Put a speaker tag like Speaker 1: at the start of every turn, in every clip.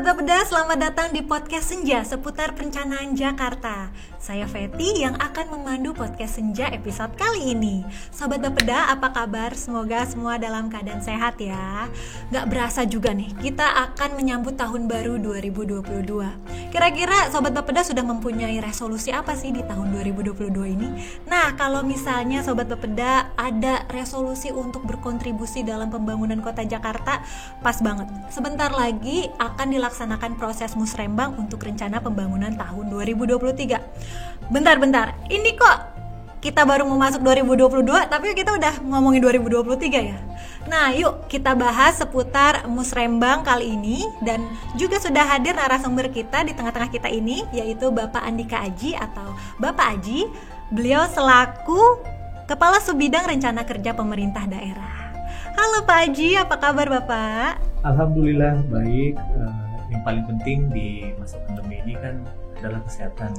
Speaker 1: Bapeda, selamat datang di podcast Senja seputar perencanaan Jakarta. Saya Feti yang akan memandu podcast Senja episode kali ini. Sobat Bapeda, apa kabar? Semoga semua dalam keadaan sehat ya. Gak berasa juga nih, kita akan menyambut tahun baru 2022. Kira-kira Sobat Bapeda sudah mempunyai resolusi apa sih di tahun 2022 ini? Nah, kalau misalnya Sobat Bapeda ada resolusi untuk berkontribusi dalam pembangunan kota Jakarta, pas banget. Sebentar lagi akan dilaksanakan proses musrembang untuk rencana pembangunan tahun 2023. Bentar, ini kok kita baru mau masuk 2022 tapi kita udah ngomongin 2023 ya. Nah, yuk kita bahas seputar musrembang kali ini, dan juga sudah hadir narasumber kita di tengah-tengah kita ini, yaitu Bapak Andika Aji atau Bapak Aji. Beliau selaku Kepala Subbidang Rencana Kerja Pemerintah Daerah. Halo Pak Aji, apa kabar Bapak?
Speaker 2: Alhamdulillah baik. Yang paling penting di masa pandemi ini kan adalah kesehatan.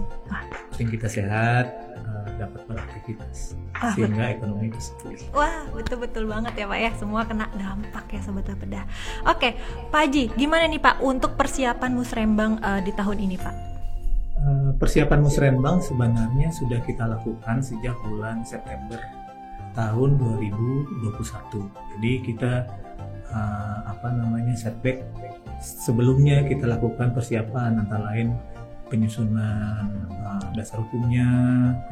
Speaker 2: Penting kita sehat, dapat beraktivitas, sehingga ekonomi bisa pulih.
Speaker 1: Wah, betul banget ya Pak ya. Semua kena dampak ya Sobat Bapeda. Oke, Pak Aji, gimana nih Pak untuk persiapan musrembang di tahun ini Pak?
Speaker 2: Persiapan musrembang sebenarnya sudah kita lakukan sejak bulan September tahun 2021. Jadi kita setback. Sebelumnya kita lakukan persiapan antara lain penyusunan dasar hukumnya,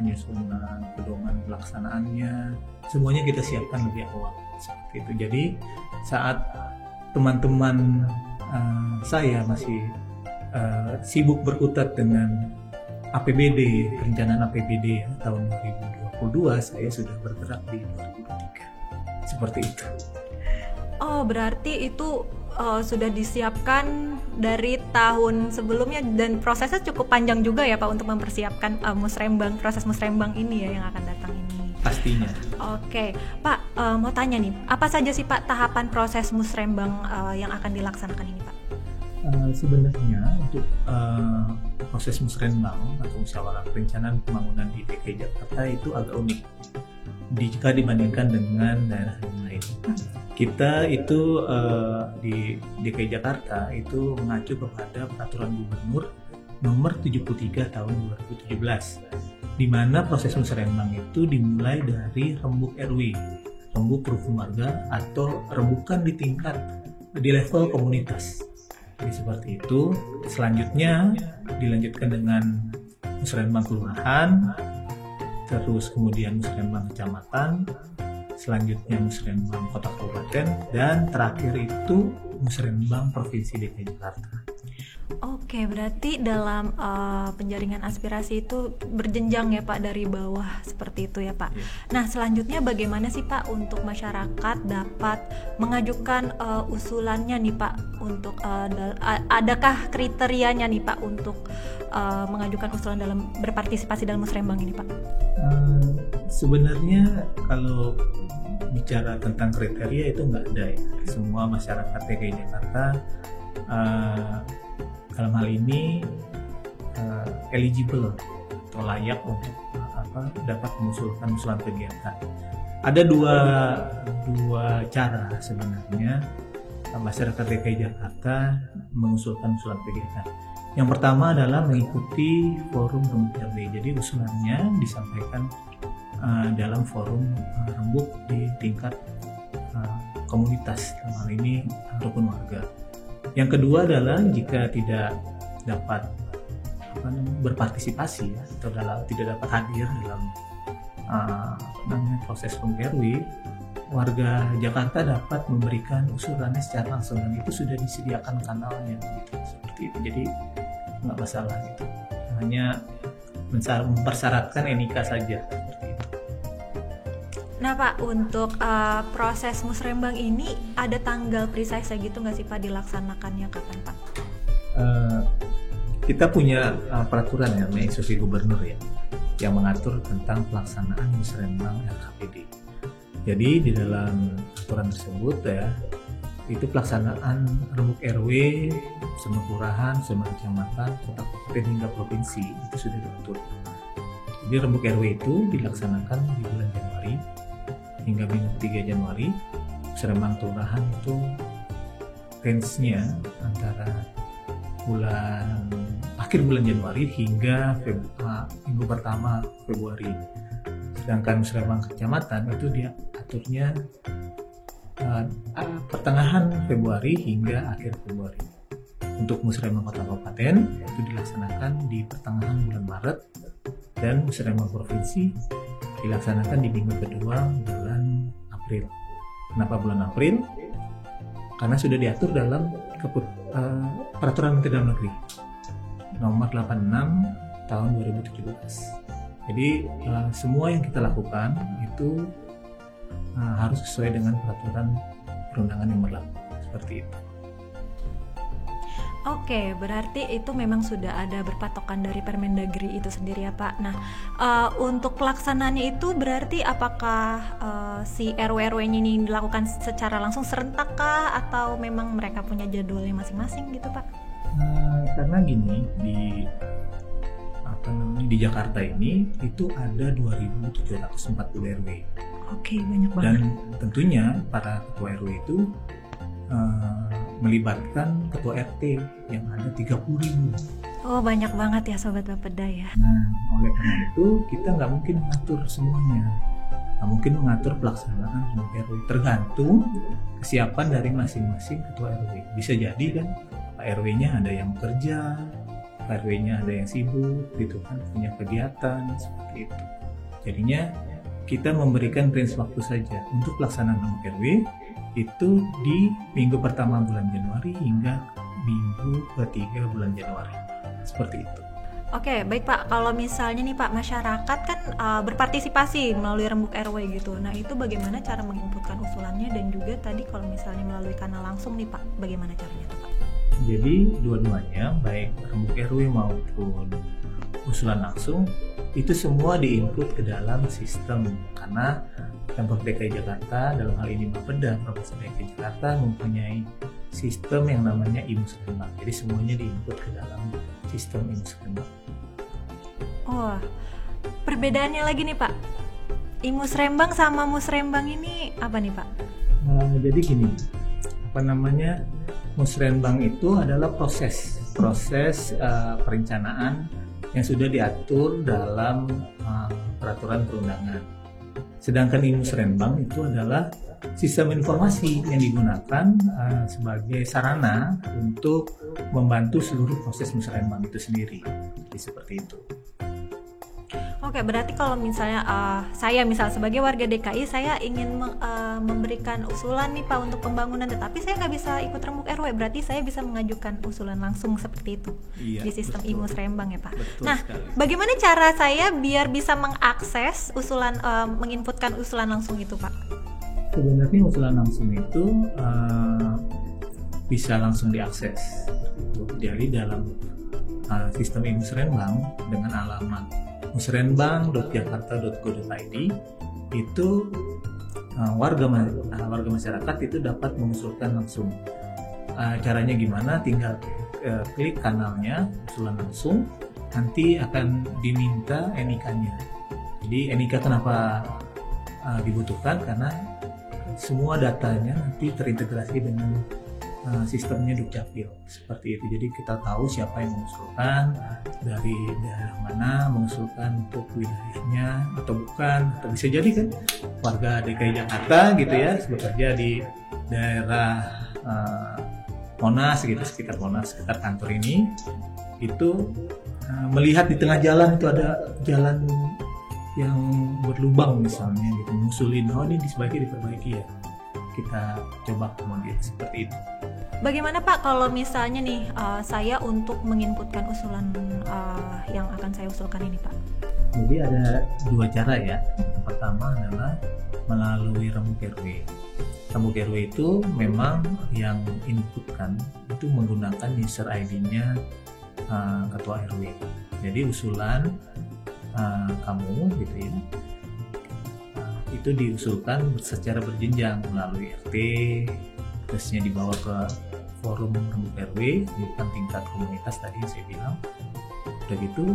Speaker 2: penyusunan pedoman pelaksanaannya, semuanya kita siapkan lebih awal seperti itu. Jadi saat teman-teman saya masih sibuk berkutat dengan APBD, perencanaan APBD tahun 2022, saya sudah bergerak di 2023 seperti itu.
Speaker 1: Oh, berarti itu sudah disiapkan dari tahun sebelumnya, dan prosesnya cukup panjang juga ya Pak untuk mempersiapkan proses musrembang ini ya yang akan datang ini.
Speaker 2: Pastinya.
Speaker 1: Oke, Pak, mau tanya nih, apa saja sih Pak tahapan proses musrembang yang akan dilaksanakan ini Pak?
Speaker 2: Sebenarnya untuk proses musrembang atau musyawarah perencanaan pembangunan di DKI Jakarta itu agak unik jika dibandingkan dengan daerah yang lain. Kita itu di DKI Jakarta itu mengacu kepada Peraturan Gubernur Nomor 73 Tahun 2017, di mana proses musrembang itu dimulai dari rembuk RW, rembuk rukun warga, atau rembukan di level komunitas. Jadi seperti itu. Selanjutnya dilanjutkan dengan musrembang kelurahan, terus kemudian musrembang kecamatan, selanjutnya musrembang kota kabupaten, dan terakhir itu musrembang provinsi DKI Jakarta.
Speaker 1: Oke, berarti dalam penjaringan aspirasi itu berjenjang ya Pak, dari bawah seperti itu ya Pak. Ya. Nah, selanjutnya bagaimana sih Pak untuk masyarakat dapat mengajukan usulannya nih Pak, untuk adakah kriterianya nih Pak untuk mengajukan usulan dalam berpartisipasi dalam musrembang ini Pak?
Speaker 2: Sebenarnya kalau bicara tentang kriteria itu nggak ada ya. Semua masyarakat DKI Jakarta dalam hal ini eligible atau layak untuk dapat mengusulkan usulan kegiatan. Ada dua cara sebenarnya masyarakat DKI Jakarta mengusulkan usulan kegiatan. Yang pertama adalah mengikuti forum rembuk RW. Jadi usulannya disampaikan dalam forum rembuk di tingkat komunitas, dalam hal ini rukun warga. Yang kedua adalah jika tidak dapat berpartisipasi ya, atau tidak dapat hadir dalam proses rembuk RW, warga Jakarta dapat memberikan usulannya secara langsung, dan itu sudah disediakan kanalnya gitu, seperti itu. Jadi nggak masalah gitu, hanya mempersyaratkan NIK saja seperti itu.
Speaker 1: Nah Pak, untuk proses musrembang ini ada tanggal precise gitu nggak sih Pak dilaksanakannya kapan Pak?
Speaker 2: Kita punya peraturan ya, instruksi gubernur ya, yang mengatur tentang pelaksanaan musrembang LKPD. Jadi di dalam aturan tersebut ya, itu pelaksanaan rembuk RW, semua kelurahan, semua kecamatan, kota kabupaten hingga provinsi itu sudah diatur. Jadi rembuk RW itu dilaksanakan di bulan Januari hingga minggu 3 Januari. Musrembang kelurahan itu range-nya antara akhir bulan Januari hingga minggu pertama Februari. Sedangkan musrembang kecamatan itu dia aturnya pertengahan Februari hingga akhir Februari. Untuk musrembang kota kabupaten itu dilaksanakan di pertengahan bulan Maret, dan musrembang provinsi dilaksanakan di minggu kedua bulan April. Kenapa bulan April? Karena sudah diatur dalam Peraturan Menteri Dalam Negeri nomor 86 tahun 2017. Jadi semua yang kita lakukan itu harus sesuai dengan peraturan perundangan yang berlaku, seperti itu.
Speaker 1: Oke, berarti itu memang sudah ada berpatokan dari Permendagri itu sendiri ya Pak. Nah, untuk pelaksanaannya itu berarti apakah si RW-RW-nya ini dilakukan secara langsung serentak kah, atau memang mereka punya jadwalnya masing-masing gitu Pak?
Speaker 2: Karena gini, di Jakarta ini itu ada 2.740 RW.
Speaker 1: Oke, banyak banget.
Speaker 2: Dan tentunya para ketua RW itu melibatkan ketua RT yang ada 30.000.
Speaker 1: Oh, banyak banget ya Sobat Bapeda ya.
Speaker 2: Nah, oleh karena itu kita nggak mungkin mengatur semuanya, nggak mungkin mengatur pelaksanaan RW, tergantung kesiapan dari masing-masing ketua RW. Bisa jadi kan Pak RW-nya ada yang kerja, Pak RW-nya ada yang sibuk gitu kan, punya kegiatan seperti itu. Jadinya kita memberikan range waktu saja untuk pelaksanaan RW itu di minggu pertama bulan Januari hingga minggu ketiga bulan Januari, seperti itu.
Speaker 1: Oke, baik Pak. Kalau misalnya nih Pak, masyarakat kan berpartisipasi melalui rembuk RW gitu. Nah, itu bagaimana cara menginputkan usulannya, dan juga tadi kalau misalnya melalui kanal langsung nih Pak, bagaimana caranya tuh Pak?
Speaker 2: Jadi dua-duanya, baik rembuk RW maupun usulan langsung, itu semua diinput ke dalam sistem, karena Pemprov DKI Jakarta, dalam hal ini Bapeda Provinsi DKI Jakarta, mempunyai sistem yang namanya IMusrembang. Jadi semuanya diinput ke dalam sistem IMusrembang.
Speaker 1: Oh, perbedaannya lagi nih Pak, IMusrembang sama musrembang ini apa nih Pak?
Speaker 2: Jadi gini, musrembang itu adalah proses perencanaan yang sudah diatur dalam peraturan perundangan. Sedangkan IMusrembang itu adalah sistem informasi yang digunakan sebagai sarana untuk membantu seluruh proses musrembang itu sendiri. Jadi seperti itu.
Speaker 1: Oke, berarti kalau misalnya saya sebagai warga DKI, saya ingin memberikan usulan nih Pak untuk pembangunan, tetapi saya nggak bisa ikut rembuk RW, berarti saya bisa mengajukan usulan langsung seperti itu. Iya, di sistem IMusrembang ya Pak.
Speaker 2: Betul
Speaker 1: nah, sekali. Bagaimana cara saya biar bisa mengakses usulan, menginputkan usulan langsung itu Pak?
Speaker 2: Sebenarnya usulan langsung itu bisa langsung diakses. Jadi dalam sistem IMusrembang dengan alamat musrembang.jakarta.go.id itu warga masyarakat itu dapat mengusulkan langsung. Caranya gimana? Tinggal klik kanalnya usulan langsung, nanti akan diminta NIK-nya. Jadi NIK kenapa dibutuhkan? Karena semua datanya nanti terintegrasi dengan sistemnya Dukcapil, seperti itu. Jadi kita tahu siapa yang mengusulkan, dari daerah mana mengusulkan, untuk wilayahnya atau bukan, atau bisa jadi kan warga DKI Jakarta gitu ya, bekerja di daerah Monas gitu, sekitar kantor ini, itu melihat di tengah jalan itu ada jalan yang berlubang misalnya gitu, ngusulin, oh ini sebaiknya diperbaiki ya, kita coba kemudian seperti itu.
Speaker 1: Bagaimana Pak kalau misalnya nih saya untuk menginputkan usulan yang akan saya usulkan ini Pak?
Speaker 2: Jadi ada dua cara ya. Yang pertama adalah melalui rembuk RW. Rembuk RW itu memang yang inputkan itu menggunakan user ID-nya ketua RW. Jadi usulan kamu gitu ya, itu diusulkan secara berjenjang melalui RT, terusnya dibawa ke forum rembuk RW, bukan tingkat komunitas tadi yang saya bilang. Udah gitu,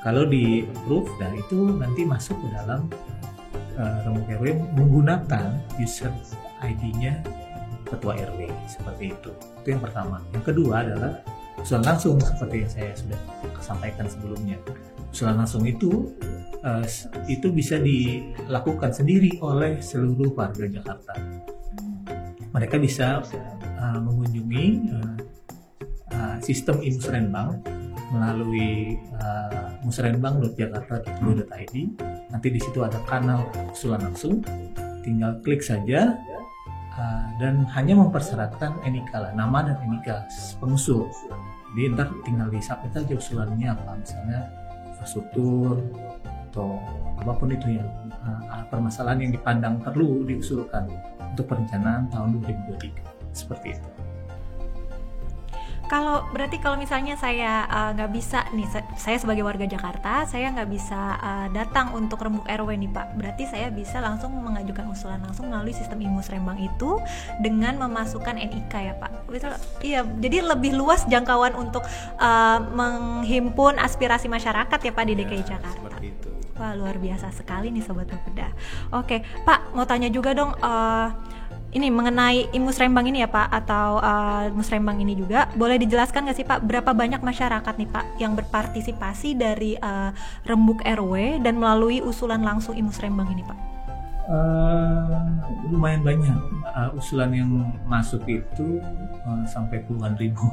Speaker 2: kalau di approve, dan itu nanti masuk ke dalam rembuk RW menggunakan user ID-nya ketua RW, seperti itu. Itu yang pertama. Yang kedua adalah usulan langsung seperti yang saya sudah sampaikan sebelumnya. Usulan langsung itu bisa dilakukan sendiri oleh seluruh warga Jakarta. Mereka bisa mengunjungi sistem Musrenbang melalui musrenbang.jakarta.go.id. Nanti di situ ada kanal usulan langsung, tinggal klik saja dan hanya mempersyaratkan NIK lah, nama dan NIK pengusul. Jadi ntar tinggal disubmit aja usulannya apa, misalnya infrastruktur atau apapun itu yang permasalahan yang dipandang perlu diusulkan untuk perencanaan tahun 2023 seperti itu.
Speaker 1: Berarti kalau misalnya saya nggak bisa nih, saya sebagai warga Jakarta, saya nggak bisa datang untuk rembuk RW nih Pak. Berarti saya bisa langsung mengajukan usulan langsung melalui sistem Musrenbang itu dengan memasukkan NIK ya Pak. Betul? Iya. Jadi lebih luas jangkauan untuk menghimpun aspirasi masyarakat ya Pak di DKI Jakarta.
Speaker 2: Seperti itu.
Speaker 1: Wah, luar biasa sekali nih Sobat Bapeda. Oke, Pak, mau tanya juga dong. Ini mengenai Musrenbang ini ya Pak, atau Musrenbang ini juga boleh dijelaskan nggak sih Pak, berapa banyak masyarakat nih Pak yang berpartisipasi dari rembuk RW dan melalui usulan langsung Musrenbang ini Pak?
Speaker 2: Lumayan banyak. Usulan yang masuk itu sampai puluhan ribu.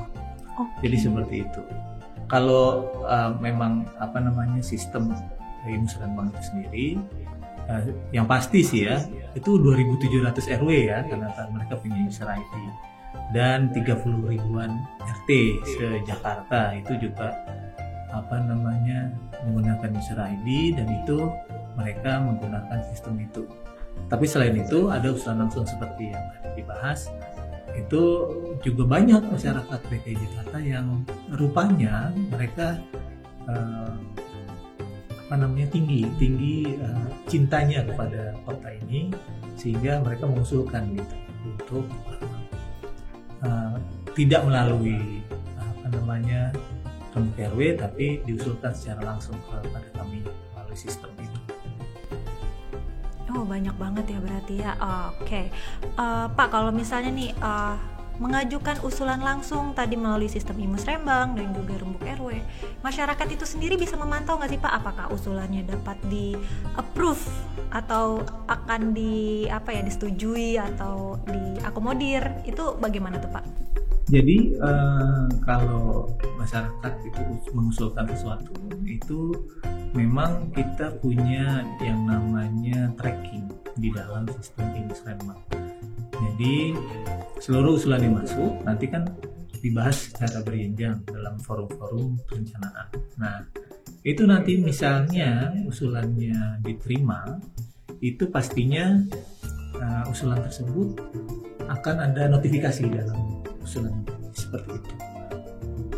Speaker 1: Okay.
Speaker 2: Jadi seperti itu. Kalau memang sistem dari Musrenbang itu sendiri, yang pasti sih ya, itu 2.700 RW ya, karena mereka punya user ID, dan 30 ribuan RT se-Jakarta itu juga menggunakan user ID, dan itu mereka menggunakan sistem itu. Tapi selain itu ada usulan langsung seperti yang tadi dibahas, itu juga banyak masyarakat DKI Jakarta yang rupanya mereka tinggi cintanya kepada kota ini, sehingga mereka mengusulkan gitu untuk tidak melalui rembuk RW, tapi diusulkan secara langsung kepada kami melalui sistem itu.
Speaker 1: Oh, banyak banget ya berarti ya. Oke. Pak, kalau misalnya nih mengajukan usulan langsung tadi melalui sistem Musrenbang dan juga rembuk RW, masyarakat itu sendiri bisa memantau nggak sih Pak, apakah usulannya dapat di approve atau akan disetujui atau diakomodir, itu bagaimana tuh Pak?
Speaker 2: Jadi kalau masyarakat itu mengusulkan sesuatu, itu memang kita punya yang namanya tracking di dalam sistem Musrenbang. Jadi seluruh usulan yang masuk nanti kan dibahas secara berjenjang dalam forum-forum perencanaan. Nah, itu nanti misalnya usulannya diterima, itu pastinya usulan tersebut akan ada notifikasi dalam usulan seperti itu.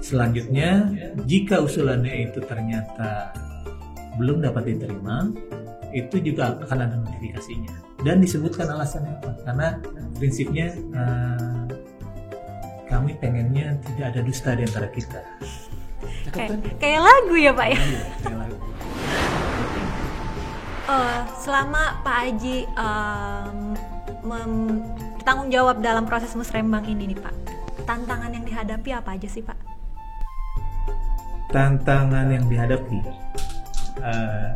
Speaker 2: Selanjutnya, jika usulannya itu ternyata belum dapat diterima, itu juga akan ada notifikasinya. Dan disebutkan alasannya apa? Karena prinsipnya kami pengennya tidak ada dusta di antara kita.
Speaker 1: Kayak lagu ya Pak ya?
Speaker 2: Iya, kayak lagu.
Speaker 1: Selama Pak Aji bertanggung jawab dalam proses Musrenbang ini nih Pak, tantangan yang dihadapi apa aja sih Pak?
Speaker 2: Tantangan yang dihadapi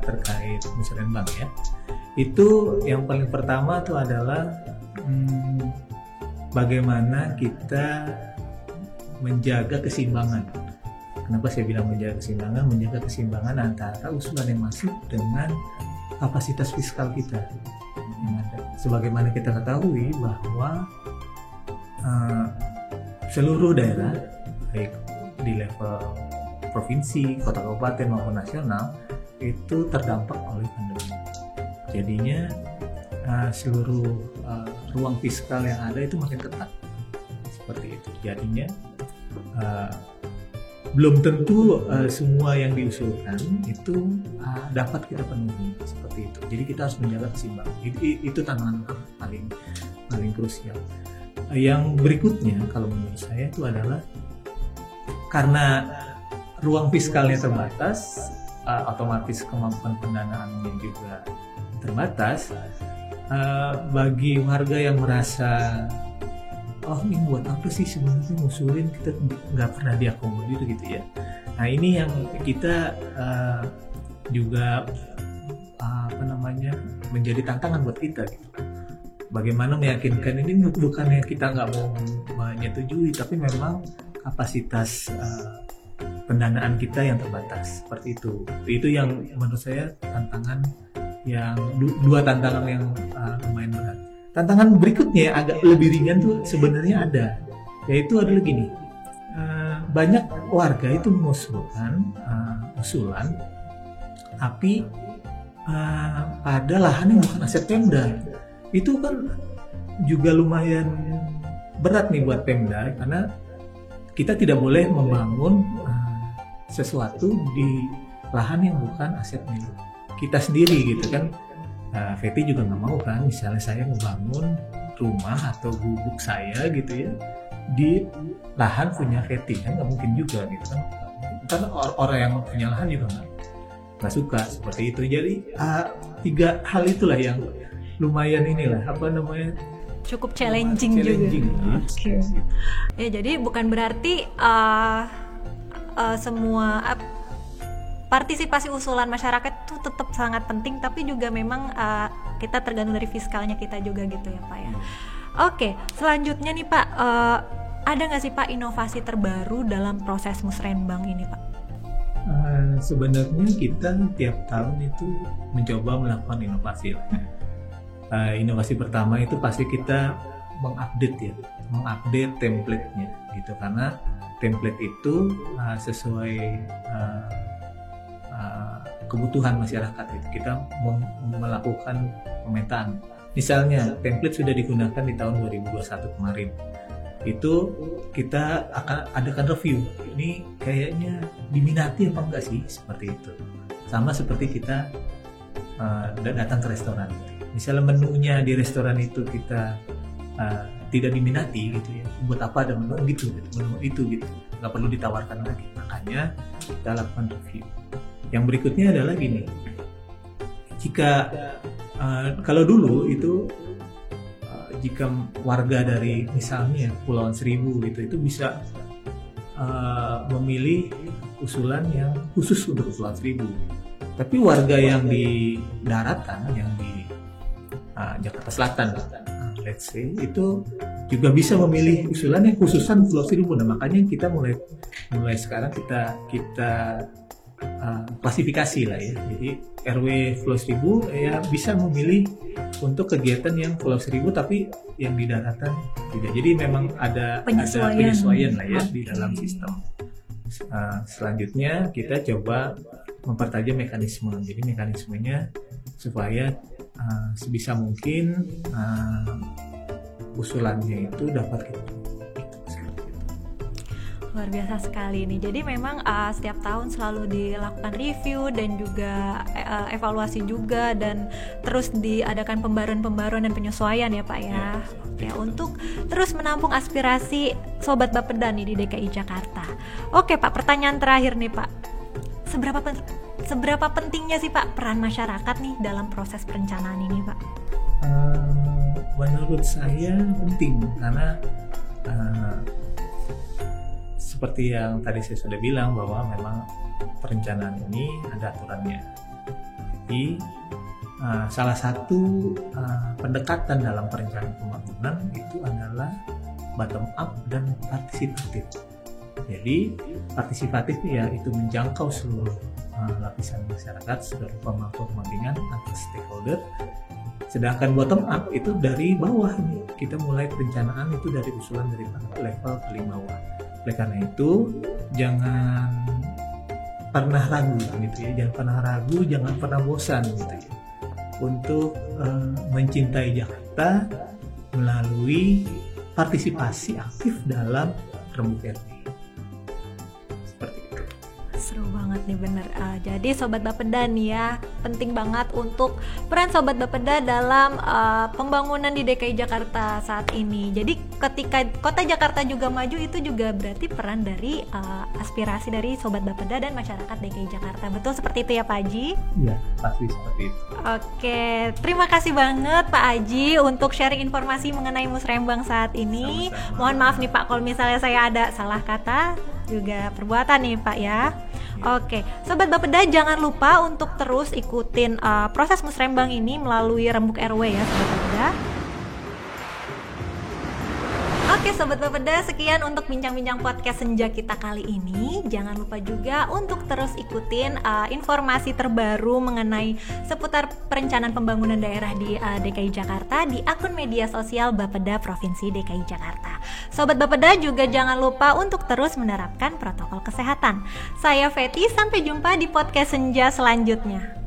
Speaker 2: terkait Musrenbang ya, itu yang paling pertama itu adalah bagaimana kita menjaga keseimbangan. Kenapa saya bilang menjaga keseimbangan? Menjaga keseimbangan antara usulan yang masuk dengan kapasitas fiskal kita. Sebagaimana kita ketahui bahwa seluruh daerah, baik di level provinsi, kota kabupaten maupun nasional, itu terdampak oleh pandemi. Jadinya seluruh ruang fiskal yang ada itu makin ketat seperti itu. Jadinya belum tentu semua yang diusulkan itu dapat kita penuhi seperti itu. Jadi kita harus menjaga keseimbangan. Itu tantangan paling krusial. Yang berikutnya kalau menurut saya itu adalah karena ruang fiskalnya terbatas, otomatis kemampuan pendanaannya juga terbatas. Bagi warga yang merasa oh ini buat apa sih sebenarnya ngusulin, kita nggak pernah diakomodir gitu ya. Nah ini yang kita juga menjadi tantangan buat kita gitu. Bagaimana meyakinkan ini bukannya kita nggak mau menyetujui, tapi memang kapasitas pendanaan kita yang terbatas seperti itu. Itu yang menurut saya tantangan yang dua tantangan yang lumayan berat. Tantangan berikutnya agak lebih ringan tuh sebenarnya ada, yaitu adalah gini, banyak warga itu mengusulkan usulan, tapi pada lahan yang bukan aset Pemda. Itu kan juga lumayan berat nih buat Pemda, karena kita tidak boleh membangun sesuatu di lahan yang bukan aset milik kita sendiri gitu kan. Feti juga nggak mau kan, misalnya saya ngebangun rumah atau gubuk saya gitu ya di lahan punya Feti, kan nggak mungkin juga gitu kan. Karena orang yang punya lahan juga nggak suka seperti itu. Jadi tiga hal itulah yang lumayan
Speaker 1: cukup challenging juga. Okay. Ya jadi bukan berarti semua partisipasi usulan masyarakat itu tetap sangat penting, tapi juga memang kita tergantung dari fiskalnya kita juga gitu ya Pak ya. Oke, selanjutnya nih Pak, ada nggak sih Pak inovasi terbaru dalam proses musrenbang ini Pak?
Speaker 2: Sebenarnya kita tiap tahun itu mencoba melakukan inovasi. Inovasi pertama itu pasti kita mengupdate template-nya gitu, karena template itu sesuai kebutuhan masyarakat itu. Kita melakukan pemetaan. Misalnya template sudah digunakan di tahun 2021 kemarin. Itu kita akan adakan review. Ini kayaknya diminati apa enggak sih, seperti itu. Sama seperti kita datang ke restoran. Misalnya menunya di restoran itu kita tidak diminati gitu ya, buat apa ada menu gitu, menu itu gitu, nggak perlu ditawarkan lagi. Makanya kita lakukan review. Yang berikutnya adalah gini, jika kalau dulu itu jika warga dari misalnya Kepulauan Seribu gitu itu bisa memilih usulan yang khusus untuk Kepulauan Seribu, tapi warga yang di daratan, yang di Jakarta Selatan, let's say, itu juga bisa memilih usulan yang khususan Pulau Seribu. Nah makanya kita mulai sekarang kita klasifikasi lah ya. Jadi RW Pulau Seribu ya bisa memilih untuk kegiatan yang Pulau Seribu, tapi yang di daratan tidak. Jadi memang ada penyesuaian lah ya di dalam sistem. Selanjutnya kita coba mempertajam mekanisme. Jadi mekanismenya supaya sebisa mungkin usulannya itu dapat kita.
Speaker 1: Luar biasa sekali nih. Jadi memang setiap tahun selalu dilakukan review dan juga evaluasi juga, dan terus diadakan pembaruan dan penyesuaian ya Pak ya. Ya untuk terus menampung aspirasi Sobat Bapeda nih di DKI Jakarta. Oke Pak, pertanyaan terakhir nih Pak. Seberapa pentingnya sih Pak peran masyarakat nih dalam proses perencanaan ini Pak?
Speaker 2: Menurut saya penting, karena seperti yang tadi saya sudah bilang bahwa memang perencanaan ini ada aturannya. Jadi salah satu pendekatan dalam perencanaan pembangunan itu adalah bottom up dan partisipatif. Jadi partisipatif ya itu menjangkau seluruh lapisan masyarakat, seluruh pemangku kepentingan atau stakeholder. Sedangkan bottom up itu dari bawah nih. Kita mulai perencanaan itu dari usulan dari level paling bawah. Oleh karena itu jangan pernah ragu gitu ya, jangan pernah bosan gitu ya untuk mencintai Jakarta melalui partisipasi aktif dalam rembuk RT. Seperti itu.
Speaker 1: Seru banget nih bener. Jadi Sobat Bapeda nih ya, penting banget untuk peran Sobat Bapeda dalam pembangunan di DKI Jakarta saat ini. Jadi ketika Kota Jakarta juga maju, itu juga berarti peran dari aspirasi dari Sobat Bapeda dan masyarakat DKI Jakarta. Betul seperti itu ya Pak Aji?
Speaker 2: Iya, pasti seperti itu.
Speaker 1: Oke, terima kasih banget Pak Aji untuk sharing informasi mengenai Musrembang saat ini.
Speaker 2: Sama-sama.
Speaker 1: Mohon maaf nih Pak kalau misalnya saya ada salah kata juga perbuatan nih Pak ya. Oke, Sobat Bapeda jangan lupa untuk terus ikutin proses Musrembang ini melalui Rembuk RW ya Sobat Bapeda. Oke Sobat Bapeda, sekian untuk bincang-bincang podcast Senja kita kali ini. Jangan lupa juga untuk terus ikutin informasi terbaru mengenai seputar perencanaan pembangunan daerah di DKI Jakarta di akun media sosial Bapeda Provinsi DKI Jakarta. Sobat Bapeda juga jangan lupa untuk terus menerapkan protokol kesehatan. Saya Feti, sampai jumpa di podcast Senja selanjutnya.